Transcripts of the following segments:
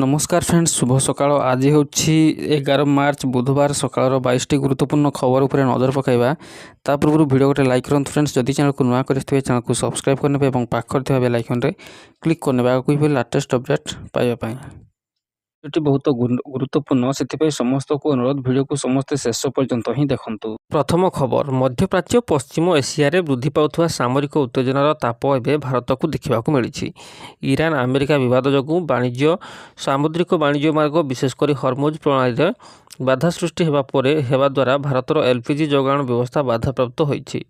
नमस्कार फ्रेंड्स शुभ सकाळ आज हूँ 11 मार्च बुधवार सकाळ 22टी गुरुत्वपूर्ण खबर उपर नजर पकाइबा ता पूर्व वीडियो गोटे लाइक करंतु फ्रेंड्स जदि चैनल को नुआ करथिबे चैनल को सब्सक्राइब करने और पाखर थिबा बेल आइकन रे क्लिक करने आगु भी लेटेस्ट अपडेट पाइबा पई एटी बहुत गुरुत्वपूर्ण से समस्त को अनुरोध वीडियो को समस्त शेष पर्यंत ही देखंतु। प्रथम खबर मध्यप्राच्य पश्चिम एशिया रे वृद्धि पाउथुवा सामरिक उत्तेजनार ताप एवं भारत को देखा मिली। ईरान अमेरिका विवाद जो वाणिज्य सामुद्रिक वाणिज्य मार्ग विशेषकर हरमुज प्रणाली बाधा सृष्टि हेबा द्वारा भारतर एलपीजी जोगाण व्यवस्था बाधाप्राप्त होइछि।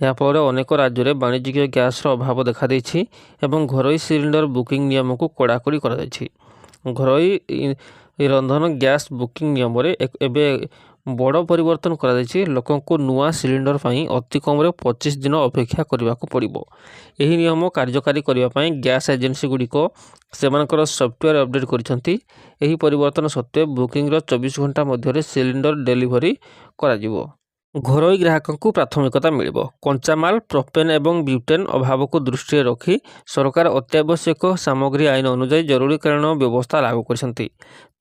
याफल अनेक राज्य में वाणिज्यिक गैस अभाव देखा देछि एवं घरोई सिलिंडर बुकिंग नियम को कड़ाकड़ी कर घरोई रंधन गैस बुकिंग नियम एवं बड़ परिवर्तन कर लोकों को नुआ सिलिंडर पर अति कम 25 दिन अपेक्षा करने को पड़ो। यह नियम कार्यकारी करने गैस एजेंसी गुड़िक सेमानकर सॉफ्टवेयर अपडेट करछंती। एही परिवर्तन सत्वे बुकिंग 24 घंटा मध्य सिलिंडर डेलीवरी करा घरोई ग्राहकों को प्राथमिकता मिलिबो। कंचामाल प्रोपेन एवं ब्यूटेन अभाव को दृष्टि रखी सरकार अत्यावश्यक सामग्री आईन अनुसार जरूरीकालीन व्यवस्था लागू करछंती।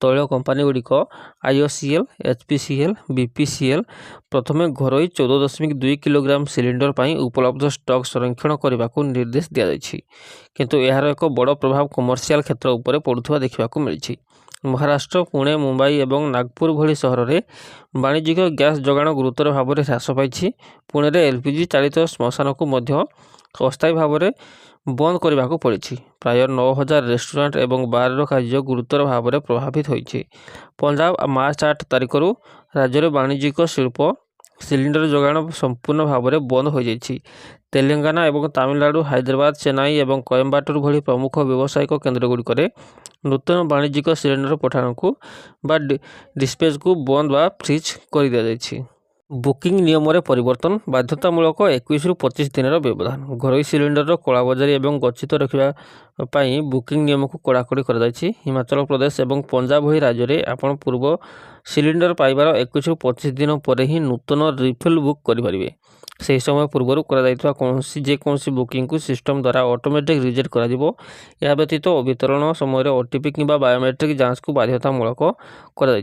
तैल कंपानी गुड़िक आईओसीएल एचपीसीएल बीपीसीएल प्रथमे घरोई 14.2 किलोग्राम सिलिंडर पर उपलब्ध स्टॉक संरक्षण करने को निर्देश दि जाइछि। किंतु यार एक बड़ प्रभाव कमर्शियल क्षेत्र उपर पड़ुवा देखा मिली। महाराष्ट्र पुणे मुंबई और नागपुर भली सहर में वाणिज्यिक गैस जोगाण गुरुतर भाव में ह्रास पाई। पुणे में एलपीजी चालित श्मशान को अस्थायी भाव में बंद करने को पड़ी। प्राय 9000 रेस्टोरेंट और बार कार्य गुरुतर भाव में प्रभावित होइछि। पंजाब मार्च 8 तारिख राज्य में वाणिज्यिक शिल्प सिलिंडर जोगाण संपूर्ण भाव में बंद हो जाइछि। तेलंगाना और तमिलनाडु हैदराबाद चेन्नई और कोयम्बाटूर भली प्रमुख व्यावसायिक केन्द्रगुड़िक नूतन वाणिज्यिक सिलिंडर पठाण को डिस्पैच को बंद व फ्रीज कर दि जाइछि। बुकिंग नियम रे परिवर्तन बाध्यतामूलक 21 ରୁ 25 दिन व्यवधान घरोई सिलिंडर कलाबजारी और गच्छित रखा बुकिंग नियम को कड़ाकड़ी कर हिमाचल प्रदेश और पंजाब भली राज्य में आपण पूर्व सिलिंडर पाइबार 21 ରୁ 25 दिन पर ही नूतन रिफिल बुक करें। से समय पूर्व जेकोसी बुकिंग को सिस्टम द्वारा ऑटोमेटिक रिजेक्ट कर व्यतीत वितरण समय ओटीपी कि बायोमेट्रिक जांच को बाध्यतामूलक कर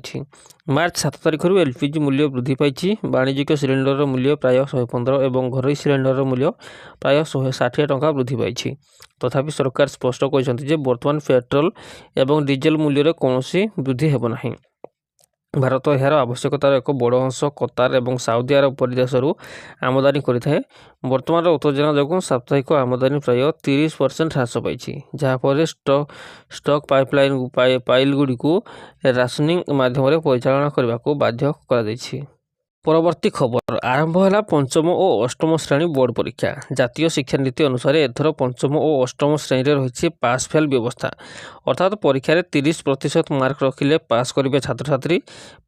मार्च 7 तारिख एलपीजी मूल्य वृद्धि पाई। वाणिज्यिक सिलिंडर मूल्य प्राय 115 और घरोई सिलिंडर मूल्य प्राय 160 टंका वृद्धि पाई। तथापि सरकार स्पष्ट कहते बर्तमान पेट्रोल और डीजेल मूल्य में कौन वृद्धि हेब नहीं। भारत यार आवश्यकतार एक बड़ अंश कतार और साउदी अरब परि देशरू आमदानी करें। वर्तमान उत्तेजना जो साप्ताहिक आमदानी प्राय 30% ह्रास पाई जहाँफल स्टॉक पाइपलाइन पाइल गुड़ी को राशनिंग माध्यम परिचालन करने को बाध्य कर। परवर्ती खबर आरंभ है पंचम और अष्टम श्रेणी बोर्ड परीक्षा। जातीय शिक्षा नीति अनुसार एथर पंचम और अष्टम श्रेणी में रही पास फेल व्यवस्था अर्थात परीक्षा 30% मार्क रखिले पास करेंगे छात्र छात्री।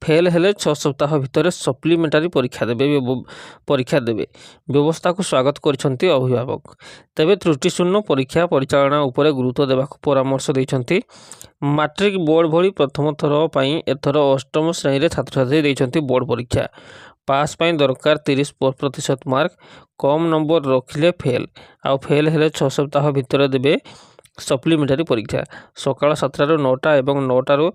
फेल हेले 6 सप्ताह भितर सप्लीमेंटारी परीक्षा देवे व्यवस्था को स्वागत करछंती अभिभावक। तेबे त्रुटिशून्य परीक्षा परिचालना उपर गुरुत्व देवा परामर्श देइछंती। मैट्रिक बोर्ड भली प्रथम थर पर एथर अष्टम श्रेणी में छात्र छात्री देइछंती बोर्ड परीक्षा। पास पाई दरकार 30% मार्क कम नंबर रखिले फेल आउ फेल हेले 6 सप्ताह भितर देवे सप्लीमेंटारी परीक्षा। सकाळ 7 ରୁ 9ଟା और 9ଟା ରୁ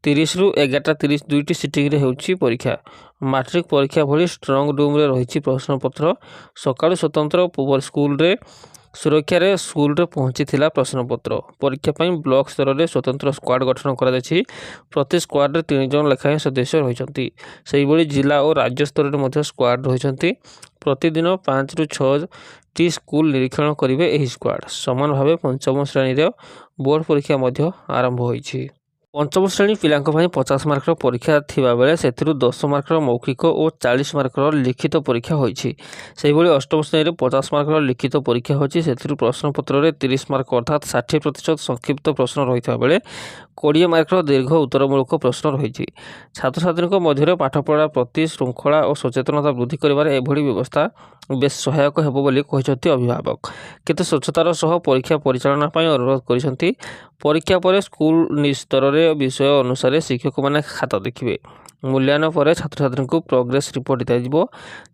30 ରୁ 11ଟା 30 दुईटी सिटिंग होउछि परीक्षा। मैट्रिक परीक्षा भली स्ट्रंग रूम रे रही प्रश्नपत्र सकाळ स्वतंत्र स्कूल रे सुरक्षा रे स्कूल रे पहुंची थिला प्रश्नपत्र। परीक्षा पर ब्लॉक स्तर में स्वतंत्र स्क्वाड गठन कर प्रति स्क्वाड रे 3 जन लेखाएं सदस्य रही। से भली जिला और राज्य स्तर में स्क्वाड रही। प्रतिदिन 5 ରୁ 6 टी स्कूल निरीक्षण करेंगे। यही स्क्वाड समान भाव पंचम श्रेणी बोर्ड परीक्षा आरंभ होइछि। पंचम श्रेणी पिलांक 50 मार्क परीक्षा थिबा बेले सेथिरु 10 मार्क मौखिक और 40 मार्क लिखित परीक्षा होइछि। सेहि भली अष्टम श्रेणी 50 मार्क लिखित परीक्षा होइछि। सेथिरु प्रश्नपत्र रे 30 मार्क अर्थात 60% संक्षिप्त प्रश्न रहिता बेले 20 मार्क दीर्घ उत्तरमूलक प्रश्न रही। छात्र छात्री मध्य पाठपढ़ा प्रति श्रृंखला और सचेतनता वृद्धि कर एभली व्यवस्था बेस सहायक हेबो बोली कहते अभिभावक। किंतु स्वच्छतार सह परीक्षा परिचालना अनुरोध कर परीक्षा पर स्कूल स्तर में विषय अनुसार शिक्षक मैंने खाता देखिए। मूल्यांकन पर छात्र छात्री को प्रोग्रेस रिपोर्ट दिज्व।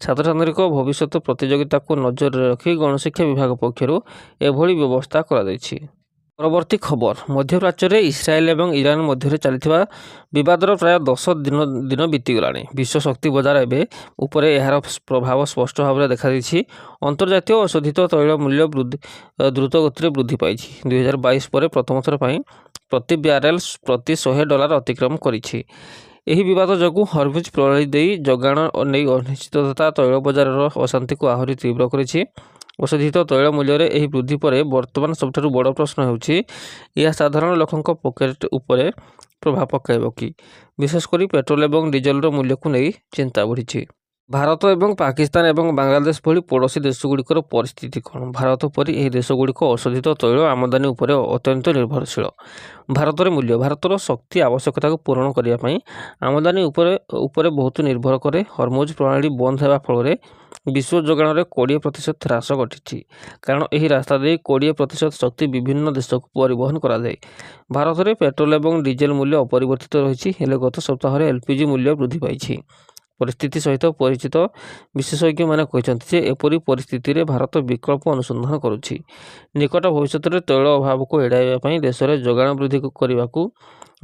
छात्र छात्री भविष्य प्रतियोगिता को नजर रखी गणशिक्षा विभाग पक्षर एभली व्यवस्था कर। ପରବର୍ତ୍ତୀ ଖବର ମଧ୍ୟପ୍ରାଚ୍ୟରେ ଇସ୍ରାଏଲ ଏବଂ ଇରାନ ମଧ୍ୟରେ ଚାଲିଥିବା ବିବାଦର ପ୍ରାୟ 10 ଦିନ ବିତିଗଲାଣି। ବିଶ୍ୱ ଶକ୍ତି ବଜାର ଏବେ ଉପରେ ଏହାର ପ୍ରଭାବ ସ୍ପଷ୍ଟ ଭାବରେ ଦେଖାଦେଇଛି। ଅନ୍ତର୍ଜାତୀୟ ଅଶୋଧିତ ତୈଳ ମୂଲ୍ୟ ଦ୍ରୁତ ଗତିରେ ବୃଦ୍ଧି ପାଇଛି। 2022 ପରେ ପ୍ରଥମ ଥର ପାଇଁ ପ୍ରତି ବ୍ୟାରେଲ ପ୍ରତି $100 ଅତିକ୍ରମ କରିଛି। ଏହି ବିବାଦ ଯୋଗୁଁ ହର୍ମୁଜ ପ୍ରଣାଳୀ ଦେଇ ଯୋଗାଣ ନେଇ ଅନିଶ୍ଚିତତା ତୈଳ ବଜାରର ଅଶାନ୍ତିକୁ ଆହୁରି ତୀବ୍ର କରିଛି। ଅଶୋଧିତ ତୈଳ ମୂଲ୍ୟରେ ଏହି ବୃଦ୍ଧି ପରେ ବର୍ତ୍ତମାନ ସବୁଠାରୁ ବଡ଼ ପ୍ରଶ୍ନ ହେଉଛି, ଏହା ସାଧାରଣ ଲୋକଙ୍କ ପକେଟ୍ ଉପରେ ପ୍ରଭାବ ପକାଇବ କି? ବିଶେଷ କରି ପେଟ୍ରୋଲ ଏବଂ ଡିଜେଲର ମୂଲ୍ୟକୁ ନେଇ ଚିନ୍ତା ବଢ଼ିଛି। ଭାରତ ଏବଂ ପାକିସ୍ତାନ ଏବଂ ବାଂଲାଦେଶ ଭଳି ପଡ଼ୋଶୀ ଦେଶଗୁଡ଼ିକର ପରିସ୍ଥିତି କ'ଣ? ଭାରତ ପରି ଏହି ଦେଶଗୁଡ଼ିକ ଅଶୋଧିତ ତୈଳ ଆମଦାନୀ ଉପରେ ଅତ୍ୟନ୍ତ ନିର୍ଭରଶୀଳ। ଭାରତରେ ମୂଲ୍ୟ ଭାରତର ଶକ୍ତି ଆବଶ୍ୟକତାକୁ ପୂରଣ କରିବା ପାଇଁ ଆମଦାନୀ ଉପରେ ବହୁତ ନିର୍ଭର କରେ। ହର୍ମୁଜ ପ୍ରଣାଳୀ ବନ୍ଦ ହେବା ଫଳରେ ବିଶ୍ୱ ଯୋଗାଣରେ 20% ହ୍ରାସ ଘଟିଛି, କାରଣ ଏହି ରାସ୍ତା ଦେଇ 20% ଶକ୍ତି ବିଭିନ୍ନ ଦେଶକୁ ପରିବହନ କରାଯାଏ। ଭାରତରେ ପେଟ୍ରୋଲ ଏବଂ ଡିଜେଲ ମୂଲ୍ୟ ଅପରିବର୍ତ୍ତିତ ରହିଛି, ହେଲେ ଗତ ସପ୍ତାହରେ LPG ମୂଲ୍ୟ ବୃଦ୍ଧି ପାଇଛି। ପରିସ୍ଥିତି ସହିତ ପରିଚିତ ବିଶେଷଜ୍ଞମାନେ କହିଛନ୍ତି ଯେ ଏପରି ପରିସ୍ଥିତିରେ ଭାରତ ବିକଳ୍ପ ଅନୁସନ୍ଧାନ କରୁଛି। ନିକଟ ଭବିଷ୍ୟତରେ ତୈଳ ଅଭାବକୁ ଏଡ଼ାଇବା ପାଇଁ ଦେଶରେ ଯୋଗାଣ ବୃଦ୍ଧି କରିବାକୁ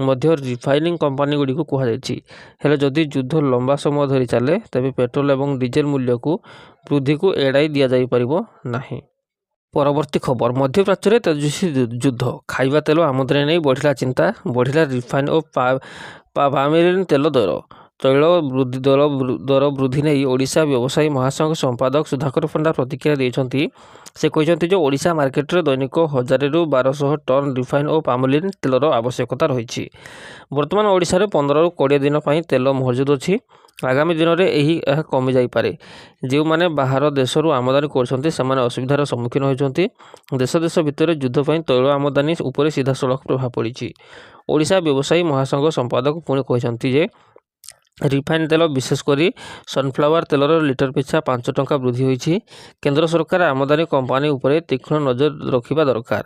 ମଧ୍ୟ ରିଫାଇନିଂ କମ୍ପାନୀଗୁଡ଼ିକୁ କୁହାଯାଇଛି। ହେଲେ ଯଦି ଯୁଦ୍ଧ ଲମ୍ବା ସମୟ ଧରି ଚାଲେ, ତେବେ ପେଟ୍ରୋଲ ଏବଂ ଡିଜେଲ ମୂଲ୍ୟକୁ ବୃଦ୍ଧିକୁ ଏଡ଼ାଇ ଦିଆଯାଇପାରିବ ନାହିଁ। ପରବର୍ତ୍ତୀ ଖବର ମଧ୍ୟପ୍ରାଚ୍ୟରେ ତେଜସ୍ୱୀ ଯୁଦ୍ଧ, ଖାଇବା ତେଲ ଆମଦାନୀ ନେଇ ବଢ଼ିଲା ଚିନ୍ତା, ବଢ଼ିଲା ରିଫାଇନ୍ ଓ ପାମାଲିନ ତେଲ ଦର। ତୈଳ ଦର ବୃଦ୍ଧି ନେଇ ଓଡ଼ିଶା ବ୍ୟବସାୟୀ ମହାସଂଘ ସମ୍ପାଦକ ସୁଧାକର ପଣ୍ଡା ପ୍ରତିକ୍ରିୟା ଦେଇଛନ୍ତି। ସେ କହିଛନ୍ତି ଯେ ଓଡ଼ିଶା ମାର୍କେଟରେ ଦୈନିକ 1000ରୁ 1200 ଟନ୍ ରିଫାଇନ୍ ଓ ପାମାଲିନ ତେଲର ଆବଶ୍ୟକତା ରହିଛି। ବର୍ତ୍ତମାନ ଓଡ଼ିଶାରେ 15ରୁ 20 ଦିନ ପାଇଁ ତେଲ ମହଜୁଦ ଅଛି। ଆଗାମୀ ଦିନରେ ଏହା କମିଯାଇପାରେ। ଯେଉଁମାନେ ବାହାର ଦେଶରୁ ଆମଦାନୀ କରୁଛନ୍ତି ସେମାନେ ଅସୁବିଧାର ସମ୍ମୁଖୀନ ହେଉଛନ୍ତି। ଦେଶ ଭିତରେ ଯୁଦ୍ଧ ପାଇଁ ତୈଳ ଆମଦାନୀ ଉପରେ ସିଧାସଳଖ ପ୍ରଭାବ ପଡ଼ିଛି। ଓଡ଼ିଶା ବ୍ୟବସାୟୀ ମହାସଂଘ ସମ୍ପାଦକ ପୁଣି କହିଛନ୍ତି ଯେ ରିଫାଇନ୍ ତେଲ, ବିଶେଷ କରି ସନଫ୍ଲାୱାର ତେଲର ଲିଟର ପିଛା 5 ଟଙ୍କା ବୃଦ୍ଧି ହୋଇଛି। କେନ୍ଦ୍ର ସରକାର ଆମଦାନୀ କମ୍ପାନୀ ଉପରେ ତୀକ୍ଷ୍ଣ ନଜର ରଖିବା ଦରକାର।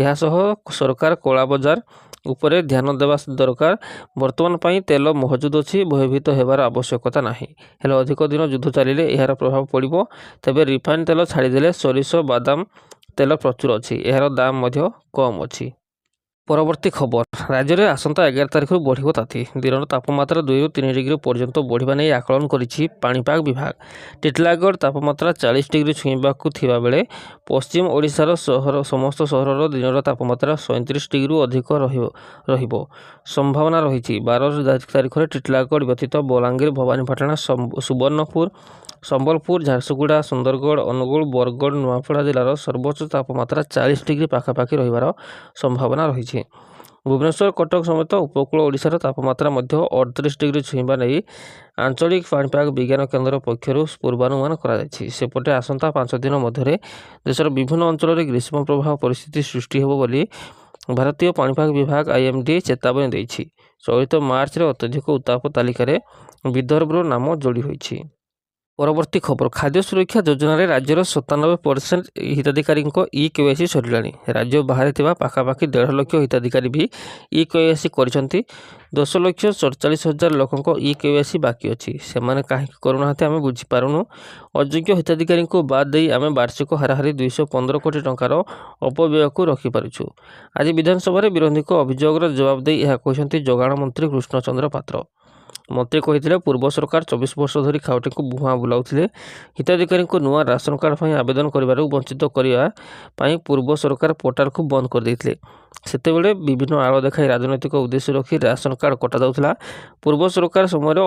ଏହାସହ ସରକାର କଳା ବଜାର ଉପରେ ଧ୍ୟାନ ଦେବା ଦରକାର। ବର୍ତ୍ତମାନ ପାଇଁ ତେଲ ମହଜୁଦ ଅଛି, ଭୟଭୀତ ହେବାର ଆବଶ୍ୟକତା ନାହିଁ। ହେଲେ ଅଧିକ ଦିନ ଯୁଦ୍ଧ ଚାଲିଲେ ଏହାର ପ୍ରଭାବ ପଡ଼ିବ। ତେବେ ରିଫାଇନ୍ ତେଲ ଛାଡ଼ିଦେଲେ ସୋରିଷ, ବାଦାମ ତେଲ ପ୍ରଚୁର ଅଛି, ଏହାର ଦାମ ମଧ୍ୟ କମ୍ ଅଛି। ପରବର୍ତ୍ତୀ ଖବର ରାଜ୍ୟରେ ଆସନ୍ତା 11 ତାରିଖରୁ ବଢ଼ିବ ତାତି। ଦିନର ତାପମାତ୍ରା 2ରୁ 3 ଡିଗ୍ରୀ ପର୍ଯ୍ୟନ୍ତ ବଢ଼ିବା ନେଇ ଆକଳନ କରିଛି ପାଣିପାଗ ବିଭାଗ। ଟିଟିଲାଗଡ଼ ତାପମାତ୍ରା 40 ଡିଗ୍ରୀ ଛୁଇଁବାକୁ ଥିବାବେଳେ ପଶ୍ଚିମ ଓଡ଼ିଶାର ସମସ୍ତ ସହରର ଦିନର ତାପମାତ୍ରା 37 ଡିଗ୍ରୀରୁ ଅଧିକ ରହିବ ସମ୍ଭାବନା ରହିଛି। 12 ତାରିଖରେ ଟିଟିଲାଗଡ଼ ବ୍ୟତୀତ ବଲାଙ୍ଗୀର, ଭବାନୀପାଟଣା, ସୁବର୍ଣ୍ଣପୁର, ସମ୍ବଲପୁର, ଝାରସୁଗୁଡ଼ା, ସୁନ୍ଦରଗଡ଼, ଅନୁଗୁଳ, ବରଗଡ଼, ନୂଆପଡ଼ା ଜିଲ୍ଲାର ସର୍ବୋଚ୍ଚ ତାପମାତ୍ରା 40 ଡିଗ୍ରୀ ପାଖାପାଖି ରହିବାର ସମ୍ଭାବନା ରହିଛି। ଭୁବନେଶ୍ୱର, କଟକ ସମେତ ଉପକୂଳ ଓଡ଼ିଶାର ତାପମାତ୍ରା ମଧ୍ୟ 38 ଡିଗ୍ରୀ ଛୁଇଁବା ନେଇ ଆଞ୍ଚଳିକ ପାଣିପାଗ ବିଜ୍ଞାନ କେନ୍ଦ୍ର ପକ୍ଷରୁ ପୂର୍ବାନୁମାନ କରାଯାଇଛି। ସେପଟେ ଆସନ୍ତା 5 ଦିନ ମଧ୍ୟରେ ଦେଶର ବିଭିନ୍ନ ଅଞ୍ଚଳରେ ଗ୍ରୀଷ୍ମ ପ୍ରବାହ ପରିସ୍ଥିତି ସୃଷ୍ଟି ହେବ ବୋଲି ଭାରତୀୟ ପାଣିପାଗ ବିଭାଗ IMD ଚେତାବନୀ ଦେଇଛି। ଚଳିତ ମାର୍ଚ୍ଚରେ ଅତ୍ୟଧିକ ଉତ୍ତାପ ତାଲିକାରେ ବିଦର୍ଭର ନାମ ଯୋଡ଼ି ହୋଇଛି। ପରବର୍ତ୍ତୀ ଖବର ଖାଦ୍ୟ ସୁରକ୍ଷା ଯୋଜନାରେ ରାଜ୍ୟର 97% ହିତାଧିକାରୀଙ୍କ EKYC ସରିଲାଣି। ରାଜ୍ୟ ବାହାରେ ଥିବା ପାଖାପାଖି 1.5 ଲକ୍ଷ ହିତାଧିକାରୀ ବି EKYC କରିଛନ୍ତି। 10,47,000 ଲୋକଙ୍କ EKYC ବାକି ଅଛି। ସେମାନେ କାହିଁକି କରୁନାହାନ୍ତି ଆମେ ବୁଝିପାରୁନୁ। ଅଯୋଗ୍ୟ ହିତାଧିକାରୀଙ୍କୁ ବାଦ ଦେଇ ଆମେ ବାର୍ଷିକ ହାରାହାରି 215 କୋଟି ଟଙ୍କାର ଅପବ୍ୟୟକୁ ରଖିପାରୁଛୁ। ଆଜି ବିଧାନସଭାରେ ବିରୋଧୀଙ୍କ ଅଭିଯୋଗର ଜବାବ ଦେଇ ଏହା କହିଛନ୍ତି ଯୋଗାଣ ମନ୍ତ୍ରୀ କୃଷ୍ଣଚନ୍ଦ୍ର ପାତ୍ର। ମନ୍ତ୍ରୀ କହିଥିଲେ, ପୂର୍ବ ସରକାର 24 ବର୍ଷ ଧରି ଖାଉଟିଙ୍କୁ ଭୁଆଁ ବୁଲାଉଥିଲେ। ହିତାଧିକାରୀଙ୍କୁ ନୂଆ ରାସନ କାର୍ଡ଼ ପାଇଁ ଆବେଦନ କରିବାରୁ ବଞ୍ଚିତ କରିବା ପାଇଁ ପୂର୍ବ ସରକାର ପୋର୍ଟାଲକୁ ବନ୍ଦ କରିଦେଇଥିଲେ। ସେତେବେଳେ ବିଭିନ୍ନ ଆଳ ଦେଖାଇ ରାଜନୈତିକ ଉଦ୍ଦେଶ୍ୟ ରଖି ରାସନ କାର୍ଡ଼ କଟାଯାଉଥିଲା। ପୂର୍ବ ସରକାର ସମୟରେ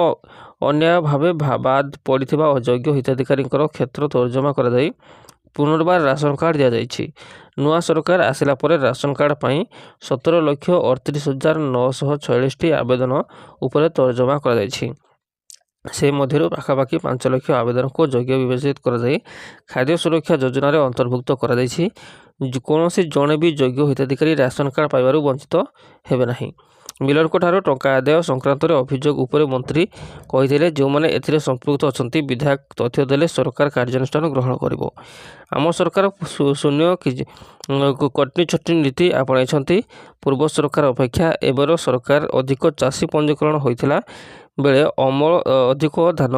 ଅନ୍ୟାୟ ଭାବେ ବାଦ ପଡ଼ିଥିବା ଅଯୋଗ୍ୟ ହିତାଧିକାରୀଙ୍କର କ୍ଷେତ୍ର ତର୍ଜମା କରାଯାଇ ପୁନର୍ବାର ରାସନ କାର୍ଡ଼ ଦିଆଯାଇଛି। ନୂଆ ସରକାର ଆସିଲା ପରେ ରାସନ କାର୍ଡ଼ ପାଇଁ 17,38,946ଟି ଆବେଦନ ଉପରେ ତର୍ଜମା କରାଯାଇଛି। ସେ ମଧ୍ୟରୁ ପାଖାପାଖି 5 ଲକ୍ଷ ଆବେଦନକୁ ଯୋଗ୍ୟ ବିବେଚିତ କରାଯାଇ ଖାଦ୍ୟ ସୁରକ୍ଷା ଯୋଜନାରେ ଅନ୍ତର୍ଭୁକ୍ତ କରାଯାଇଛି। କୌଣସି ଜଣେ ବି ଯୋଗ୍ୟ ହିତାଧିକାରୀ ରାସନ କାର୍ଡ଼ ପାଇବାରୁ ବଞ୍ଚିତ ହେବେ ନାହିଁ। ମିଲରଙ୍କଠାରୁ ଟଙ୍କା ଆଦାୟ ସଂକ୍ରାନ୍ତରେ ଅଭିଯୋଗ ଉପରେ ମନ୍ତ୍ରୀ କହିଥିଲେ, ଯେଉଁମାନେ ଏଥିରେ ସମ୍ପୃକ୍ତ ଅଛନ୍ତି ବିଧାୟକ ତଥ୍ୟ ଦେଲେ ସରକାର କାର୍ଯ୍ୟାନୁଷ୍ଠାନ ଗ୍ରହଣ କରିବ। ଆମ ସରକାର ଶୂନ୍ୟ କଟନୀ ଛଟନୀ ନୀତି ଆପଣାଇଛନ୍ତି। ପୂର୍ବ ସରକାର ଅପେକ୍ଷା ଏବେର ସରକାର ଅଧିକ ଚାଷୀ ପଞ୍ଜୀକରଣ ହୋଇଥିଲା। बेले अमल अधिक धान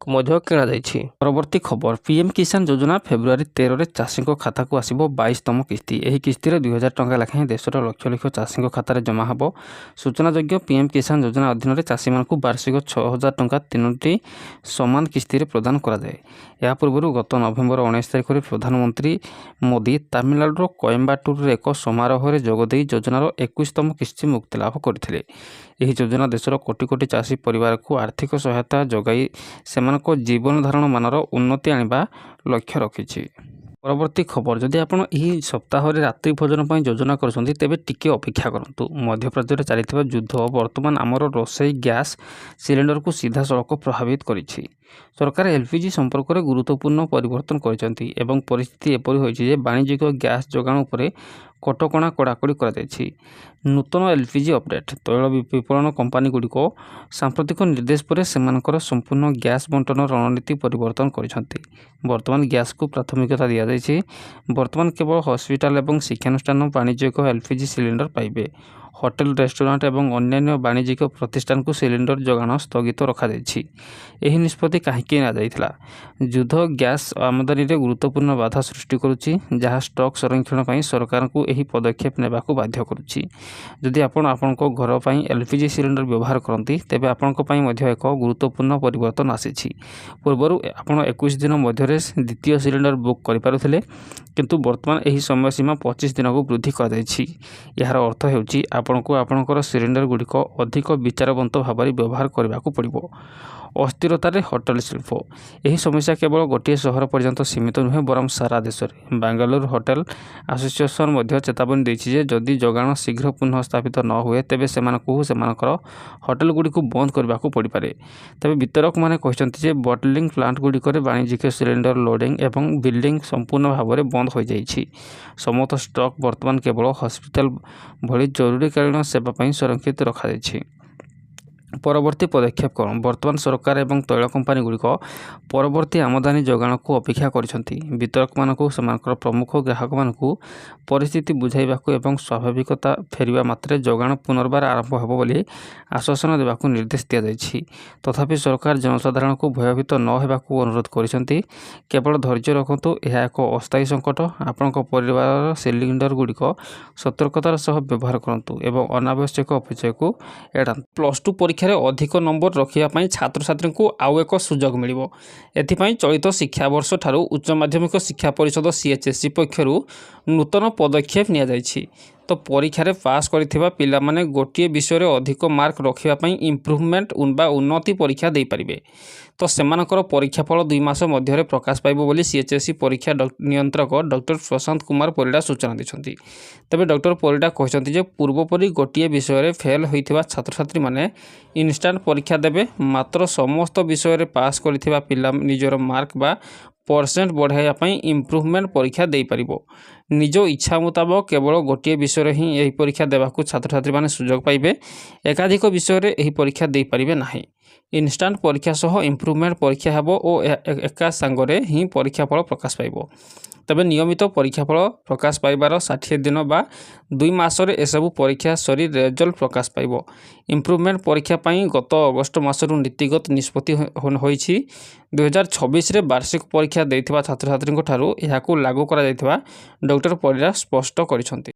मध्य किणा जाइछि। परवर्ती खबर पीएम किसान योजना फेब्रुआरी 13 रे चाषी खाता को आसिबो 22तम किस्ती। एही किस्ती रे 2000 टंका लेखाएं देशर लक्ष लक्ष चाषी खाता जमा हबो। सूचनायोग्य पीएम किसान योजना अधीन रे चाषी मानकु वार्षिक 6000 टंका 3टी समान किस्ती रे प्रदान करा जाए। या पूर्व गत नवेम्बर 19 तारिख रे प्रधानमंत्री मोदी तमिलनाडुर कोयम्बाटूर रे एक समारोह रे जोगदेई योजनार 21तम किस्ती मुक्ति लाभ करथिले। ଏହି ଯୋଜନା ଦେଶର କୋଟି କୋଟି ଚାଷୀ ପରିବାରକୁ ଆର୍ଥିକ ସହାୟତା ଯୋଗାଇ ସେମାନଙ୍କ ଜୀବନ ଧାରଣ ମାନର ଉନ୍ନତି ଆଣିବା ଲକ୍ଷ୍ୟ ରଖିଛି। ପରବର୍ତ୍ତୀ ଖବର ଯଦି ଆପଣ ଏହି ସପ୍ତାହରେ ରାତ୍ରି ଭୋଜନ ପାଇଁ ଯୋଜନା କରୁଛନ୍ତି ତେବେ ଟିକେ ଅପେକ୍ଷା କରନ୍ତୁ। ମଧ୍ୟପ୍ରଦେଶରେ ଚାଲିଥିବା ଯୁଦ୍ଧ ବର୍ତ୍ତମାନ ଆମର ରୋଷେଇ ଗ୍ୟାସ୍ ସିଲିଣ୍ଡରକୁ ସିଧାସଳଖ ପ୍ରଭାବିତ କରିଛି। ସରକାର ଏଲ୍ପିଜି ସମ୍ପର୍କରେ ଗୁରୁତ୍ୱପୂର୍ଣ୍ଣ ପରିବର୍ତ୍ତନ କରିଛନ୍ତି ଏବଂ ପରିସ୍ଥିତି ଏପରି ହୋଇଛି ଯେ ବାଣିଜ୍ୟିକ ଗ୍ୟାସ୍ ଯୋଗାଣ ଉପରେ କଟକଣା କଡ଼ାକଡ଼ି କରାଯାଇଛି। ନୂତନ ଏଲ୍ପିଜି ଅପଡେଟ୍ ତୈଳ ବିପଣନ କମ୍ପାନୀଗୁଡ଼ିକ ସାମ୍ପ୍ରତିକ ନିର୍ଦ୍ଦେଶ ପରେ ସେମାନଙ୍କର ସମ୍ପୂର୍ଣ୍ଣ ଗ୍ୟାସ୍ ବଣ୍ଟନ ରଣନୀତି ପରିବର୍ତ୍ତନ କରିଛନ୍ତି। ବର୍ତ୍ତମାନ ଗ୍ୟାସ୍କୁ ପ୍ରାଥମିକତା ଦିଆଯାଇଛି। ବର୍ତ୍ତମାନ କେବଳ ହସ୍ପିଟାଲ ଏବଂ ଶିକ୍ଷାନୁଷ୍ଠାନ ବାଣିଜ୍ୟିକ ଏଲ୍ପିଜି ସିଲିଣ୍ଡର ପାଇବେ। ହୋଟେଲ ରେଷ୍ଟୁରାଣ୍ଟ ଏବଂ ଅନ୍ୟାନ୍ୟ ବାଣିଜ୍ୟିକ ପ୍ରତିଷ୍ଠାନକୁ ସିଲିଣ୍ଡର ଯୋଗାଣ ସ୍ଥଗିତ ରଖାଯାଇଛି। ଏହି ନିଷ୍ପତ୍ତି କାହିଁକି ନିଆଯାଇଥିଲା? ଯୁଦ୍ଧ ଗ୍ୟାସ୍ ଆମଦାନୀରେ ଗୁରୁତ୍ୱପୂର୍ଣ୍ଣ ବାଧା ସୃଷ୍ଟି କରୁଛି, ଯାହା ଷ୍ଟକ୍ ସଂରକ୍ଷଣ ପାଇଁ ସରକାରଙ୍କୁ ଏହି ପଦକ୍ଷେପ ନେବାକୁ ବାଧ୍ୟ କରୁଛି। ଯଦି ଆପଣ ଆପଣଙ୍କ ଘର ପାଇଁ ଏଲ୍ପିଜି ସିଲିଣ୍ଡର ବ୍ୟବହାର କରନ୍ତି ତେବେ ଆପଣଙ୍କ ପାଇଁ ମଧ୍ୟ ଏକ ଗୁରୁତ୍ୱପୂର୍ଣ୍ଣ ପରିବର୍ତ୍ତନ ଆସିଛି। ପୂର୍ବରୁ ଆପଣ 21 ଦିନ ମଧ୍ୟରେ ଦ୍ୱିତୀୟ ସିଲିଣ୍ଡର ବୁକ୍ କରିପାରୁଥିଲେ, କିନ୍ତୁ ବର୍ତ୍ତମାନ ଏହି ସମୟସୀମା 25 ଦିନକୁ ବୃଦ୍ଧି କରାଯାଇଛି। ଏହାର ଅର୍ଥ ହେଉଛି ଆପଣଙ୍କୁ ଆପଣଙ୍କର ସିଲିଣ୍ଡର ଗୁଡ଼ିକ ଅଧିକ ବିଚାରବନ୍ତ ଭାବରେ ବ୍ୟବହାର କରିବାକୁ ପଡ଼ିବ। ଅସ୍ଥିରତାରେ ହୋଟେଲ ଶିଳ୍ପ ଏହି ସମସ୍ୟା କେବଳ ଗୋଟିଏ ସହର ପର୍ଯ୍ୟନ୍ତ ସୀମିତ ନୁହେଁ ବରଂ ସାରା ଦେଶରେ। ବାଙ୍ଗାଲୁରୁ ହୋଟେଲ ଆସୋସିଏସନ ମଧ୍ୟ ଚେତାବନୀ ଦେଇଛି ଯେ ଯଦି ଯୋଗାଣ ଶୀଘ୍ର ପୁନଃ ସ୍ଥାପିତ ନ ହୁଏ ତେବେ ସେମାନଙ୍କୁ ସେମାନଙ୍କର ହୋଟେଲଗୁଡ଼ିକୁ ବନ୍ଦ କରିବାକୁ ପଡ଼ିପାରେ। ତେବେ ବିତରକମାନେ କହିଛନ୍ତି ଯେ ବଟଲିଂ ପ୍ଲାଣ୍ଟଗୁଡ଼ିକରେ ବାଣିଜ୍ୟିକ ସିଲିଣ୍ଡର ଲୋଡିଂ ଏବଂ ବିଲିଂ ସମ୍ପୂର୍ଣ୍ଣ ଭାବରେ ବନ୍ଦ ହୋଇଯାଇଛି। ସମସ୍ତ ଷ୍ଟକ୍ ବର୍ତ୍ତମାନ କେବଳ ହସ୍ପିଟାଲ ଭଳି ଜରୁରୀକାଳୀନ ସେବା ପାଇଁ ସଂରକ୍ଷିତ ରଖାଯାଇଛି। ପରବର୍ତ୍ତୀ ପଦକ୍ଷେପ କ'ଣ? ବର୍ତ୍ତମାନ ସରକାର ଏବଂ ତୈଳ କମ୍ପାନୀଗୁଡ଼ିକ ପରବର୍ତ୍ତୀ ଆମଦାନୀ ଯୋଗାଣକୁ ଅପେକ୍ଷା କରିଛନ୍ତି। ବିତରକମାନଙ୍କୁ ସେମାନଙ୍କର ପ୍ରମୁଖ ଗ୍ରାହକମାନଙ୍କୁ ପରିସ୍ଥିତି ବୁଝାଇବାକୁ ଏବଂ ସ୍ୱାଭାବିକତା ଫେରିବା ମାତ୍ରେ ଯୋଗାଣ ପୁନର୍ବାର ଆରମ୍ଭ ହେବ ବୋଲି ଆଶ୍ୱାସନା ଦେବାକୁ ନିର୍ଦ୍ଦେଶ ଦିଆଯାଇଛି। ତଥାପି ସରକାର ଜନସାଧାରଣଙ୍କୁ ଭୟଭୀତ ନ ହେବାକୁ ଅନୁରୋଧ କରିଛନ୍ତି। କେବଳ ଧୈର୍ଯ୍ୟ ରଖନ୍ତୁ, ଏହା ଏକ ଅସ୍ଥାୟୀ ସଙ୍କଟ। ଆପଣଙ୍କ ପରିବାରର ସିଲିଣ୍ଡରଗୁଡ଼ିକ ସତର୍କତାର ସହ ବ୍ୟବହାର କରନ୍ତୁ ଏବଂ ଅନାବଶ୍ୟକ ଅପଚୟକୁ ଏଡ଼ାନ୍ତୁ। +2 ପରୀକ୍ଷାରେ ଅଧିକ ନମ୍ବର ରଖିବା ପାଇଁ ଛାତ୍ରଛାତ୍ରୀଙ୍କୁ ଆଉ ଏକ ସୁଯୋଗ ମିଳିବ। ଏଥିପାଇଁ ଚଳିତ ଶିକ୍ଷାବର୍ଷ ଠାରୁ ଉଚ୍ଚ ମାଧ୍ୟମିକ ଶିକ୍ଷା ପରିଷଦ CHSE ପକ୍ଷରୁ ନୂତନ ପଦକ୍ଷେପ ନିଆଯାଇଛି। ତ ପରୀକ୍ଷାରେ ପାସ୍ କରିଥିବା ପିଲାମାନେ ଗୋଟିଏ ବିଷୟରେ ଅଧିକ ମାର୍କ ରଖିବା ପାଇଁ ଇମ୍ପ୍ରୁଭମେଣ୍ଟ ବା ଉନ୍ନତି ପରୀକ୍ଷା ଦେଇପାରିବେ। ତ ସେମାନଙ୍କର ପରୀକ୍ଷାଫଳ 2 ମାସ ମଧ୍ୟରେ ପ୍ରକାଶ ପାଇବ ବୋଲି CHSE ପରୀକ୍ଷା ନିୟନ୍ତ୍ରକ ଡକ୍ଟର ପ୍ରଶାନ୍ତ କୁମାର ପରିଡ଼ା ସୂଚନା ଦେଇଛନ୍ତି। ତେବେ ଡକ୍ଟର ପରିଡ଼ା କହିଛନ୍ତି ଯେ ପୂର୍ବପରି ଗୋଟିଏ ବିଷୟରେ ଫେଲ୍ ହୋଇଥିବା ଛାତ୍ରଛାତ୍ରୀମାନେ ଇନଷ୍ଟାଣ୍ଟ ପରୀକ୍ଷା ଦେବେ। ମାତ୍ର ସମସ୍ତ ବିଷୟରେ ପାସ୍ କରିଥିବା ପିଲା ନିଜର ମାର୍କ ବା ପରସେଣ୍ଟ ବଢ଼ାଇବା ପାଇଁ ଇମ୍ପ୍ରୁଭମେଣ୍ଟ ପରୀକ୍ଷା ଦେଇପାରିବ। ନିଜ ଇଚ୍ଛା ମୁତାବକ କେବଳ ଗୋଟିଏ ବିଷୟରେ ହିଁ ଏହି ପରୀକ୍ଷା ଦେବାକୁ ଛାତ୍ରଛାତ୍ରୀମାନେ ସୁଯୋଗ ପାଇବେ। ଏକାଧିକ ବିଷୟରେ ଏହି ପରୀକ୍ଷା ଦେଇପାରିବେ ନାହିଁ। ଇନଷ୍ଟାଣ୍ଟ ପରୀକ୍ଷା ସହ ଇମ୍ପ୍ରୁଭମେଣ୍ଟ ପରୀକ୍ଷା ହେବ ଓ ଏକା ସାଙ୍ଗରେ ହିଁ ପରୀକ୍ଷାଫଳ ପ୍ରକାଶ ପାଇବ। ତେବେ ନିୟମିତ ପରୀକ୍ଷାଫଳ ପ୍ରକାଶ ପାଇବାର 60 ଦିନ ବା 2 ମାସରେ ଏସବୁ ପରୀକ୍ଷା ସରି ରେଜଲ୍ଟ ପ୍ରକାଶ ପାଇବ। ଇମ୍ପ୍ରୁଭମେଣ୍ଟ ପରୀକ୍ଷା ପାଇଁ ଗତ ଅଗଷ୍ଟ ମାସରୁ ନୀତିଗତ ନିଷ୍ପତ୍ତି ହୋଇଛି। 2026ରେ ବାର୍ଷିକ ପରୀକ୍ଷା ଦେଇଥିବା ଛାତ୍ରଛାତ୍ରୀଙ୍କ ଠାରୁ ଏହାକୁ ଲାଗୁ କରାଯାଇଥିବା ଡକ୍ଟର ପରିଡ଼ା ସ୍ପଷ୍ଟ କରିଛନ୍ତି।